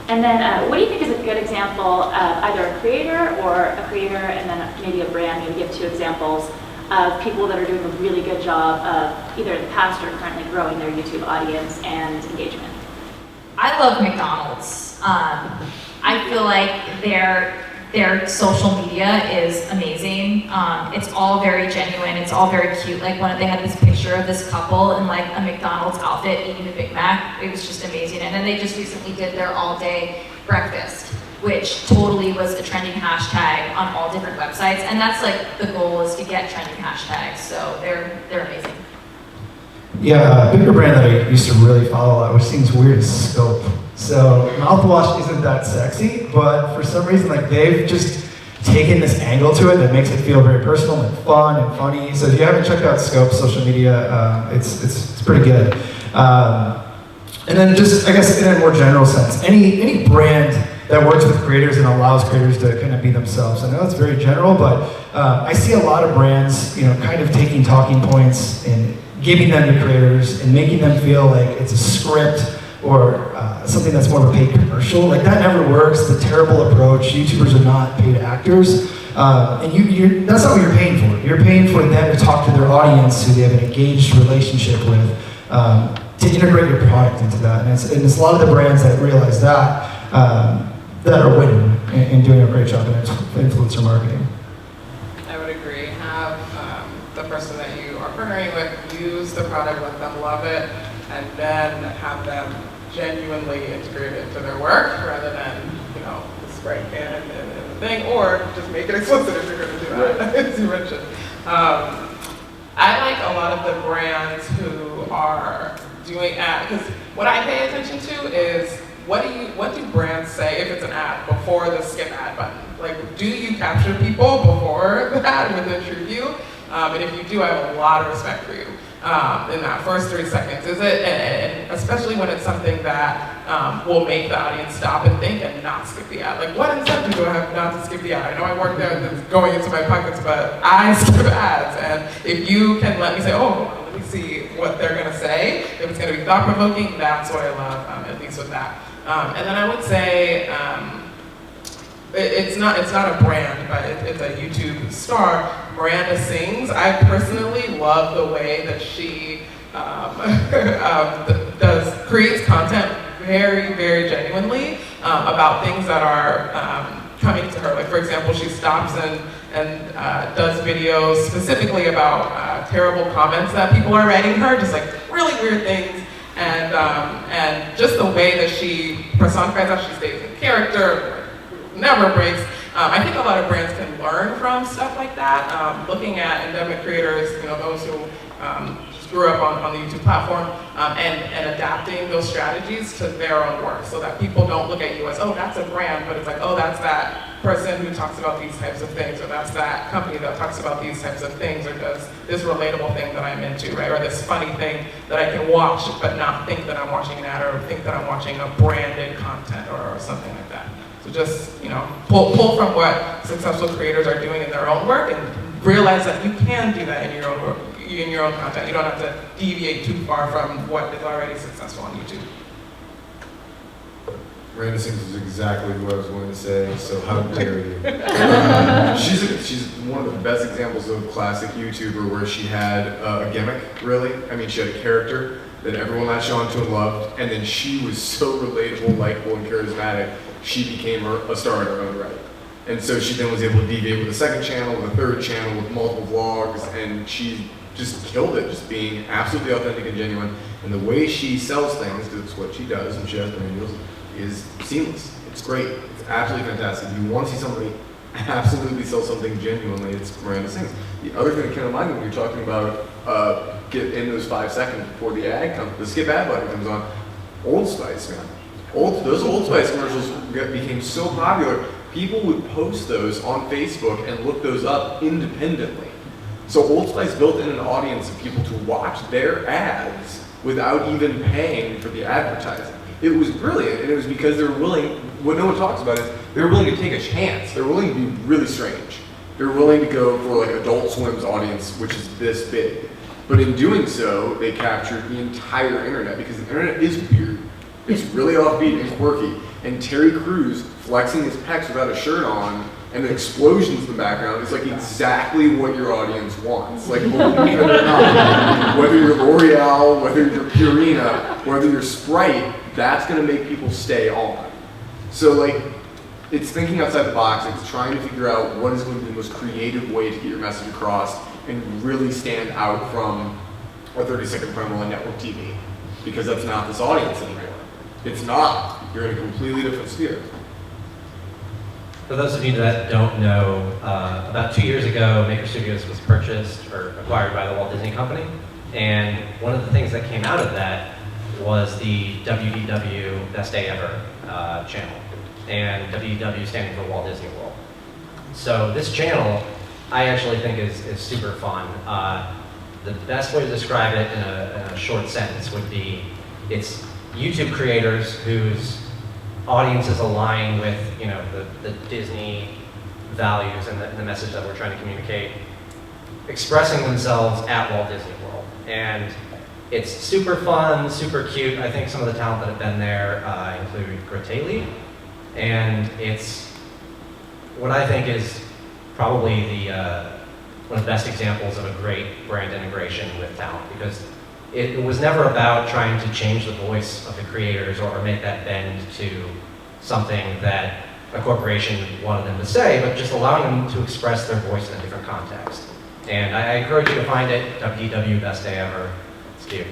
And then what do you think is a good example of either a creator and then maybe a brand? Maybe give 2 examples of people that are doing a really good job of either in the past or currently growing their YouTube audience and engagement. I love McDonald's. I feel like their social media is amazing. It's all very genuine. It's all very cute. Like they had this picture of this couple in like a McDonald's outfit eating a Big Mac. It was just amazing. And then they just recently did their all-day breakfast, which totally was a trending hashtag on all different websites. And that's like the goal, is to get trending hashtags. So they're amazing. Yeah, a bigger brand that I used to really follow a lot, which seems weird, is Scope. So Mouthwash isn't that sexy, but for some reason, like they've just taken this angle to it that makes it feel very personal and fun and funny. So if you haven't checked out Scope's social media, it's pretty good. And then just, I guess, in a more general sense, any brand that works with creators and allows creators to kind of be themselves. I know it's very general, but I see a lot of brands, kind of taking talking points and giving them to creators and making them feel like it's a script or something that's more of a paid commercial. Like that never works. It's a terrible approach. YouTubers are not paid actors. And that's not what you're paying for. You're paying for them to talk to their audience who they have an engaged relationship with, to integrate your product into that. And it's a lot of the brands that realize that, that are winning and doing a great job in influencer marketing. I would agree. Have the person that you are partnering with use the product, let them love it, and then have them genuinely integrate it into their work rather than, the spray can and the thing, or just make it explicit if you're going to do that, as you mentioned. I like a lot of the brands who are doing ads, because what I pay attention to is what do brands say if it's an ad before the skip ad button? Like, do you capture people before the ad with a true view? And if you do, I have a lot of respect for you in that first 3 seconds. Is it, and especially when it's something that will make the audience stop and think and not skip the ad. Like, what incentive do I have not to skip the ad? I know I work there and it's going into my pockets, but I skip ads. And if you can let me say, oh, let me see what they're gonna say, if it's gonna be thought-provoking, that's what I love, at least with that. And then I would say, it's not a brand, but it's a YouTube star. Miranda Sings. I personally love the way that she creates content very, very genuinely about things that are coming to her. Like, for example, she stops and does videos specifically about terrible comments that people are writing her, just like really weird things. And just the way that she personifies how she stays in character, never breaks. I think a lot of brands can learn from stuff like that. Looking at endemic creators, those who just grew up on the YouTube platform, and adapting those strategies to their own work, so that people don't look at you as, oh, that's a brand, but it's like, oh, that's that person who talks about these types of things, or that's that company that talks about these types of things, or does this relatable thing that I'm into, right? Or this funny thing that I can watch but not think that I'm watching an ad, or think that I'm watching a branded content or something like that. So just, pull from what successful creators are doing in their own work and realize that you can do that in your own work, in your own content. You don't have to deviate too far from what is already successful on YouTube. Miranda Sings is exactly what I was going to say, so how dare you. She's one of the best examples of classic YouTuber where she had a gimmick, really. I mean, she had a character that everyone latched onto and loved, and then she was so relatable, likable, and charismatic, she became a star in her own right. And so she then was able to deviate with a second channel, with a third channel, with multiple vlogs, and she just killed it, just being absolutely authentic and genuine. And the way she sells things, because it's what she does, and she has brand deals, is seamless. It's great. It's absolutely fantastic. If you want to see somebody absolutely sell something genuinely, it's Miranda Sings. The other thing that came to mind when you're talking about get in those 5 seconds before the ad comes, the skip ad button comes on, Old Spice, man. Those Old Spice commercials became so popular, people would post those on Facebook and look those up independently. So Old Spice built in an audience of people to watch their ads without even paying for the advertising. It was brilliant, and it was because they were willing, what no one talks about is, they were willing to take a chance. They're willing to be really strange. They're willing to go for like Adult Swim's audience, which is this big. But in doing so, they captured the entire internet, because the internet is weird. It's really offbeat and quirky. And Terry Crews flexing his pecs without a shirt on and the explosions in the background is like exactly what your audience wants. Like, believe it or not, whether you're L'Oreal, whether you're Purina, whether you're Sprite, that's gonna make people stay on. So like, it's thinking outside the box, it's trying to figure out what is going to be the most creative way to get your message across and really stand out from a 30-second promo on network TV. Because that's not this audience anymore. It's not. You're in a completely different sphere. For those of you that don't know, about 2 years ago, Maker Studios was purchased or acquired by the Walt Disney Company. And one of the things that came out of that was the WDW Best Day Ever channel. And WDW standing for Walt Disney World. So this channel, I actually think is super fun. The best way to describe it in a short sentence would be, it's YouTube creators whose audiences align with, you know, the Disney values and the message that we're trying to communicate, expressing themselves at Walt Disney World. And it's super fun, super cute. I think some of the talent that have been there include Gratelli. And it's what I think is probably one of the best examples of a great brand integration with talent, because it was never about trying to change the voice of the creators or make that bend to something that a corporation wanted them to say, but just allowing them to express their voice in a different context. And I encourage you to find it, WDW Best Day Ever. It's cute.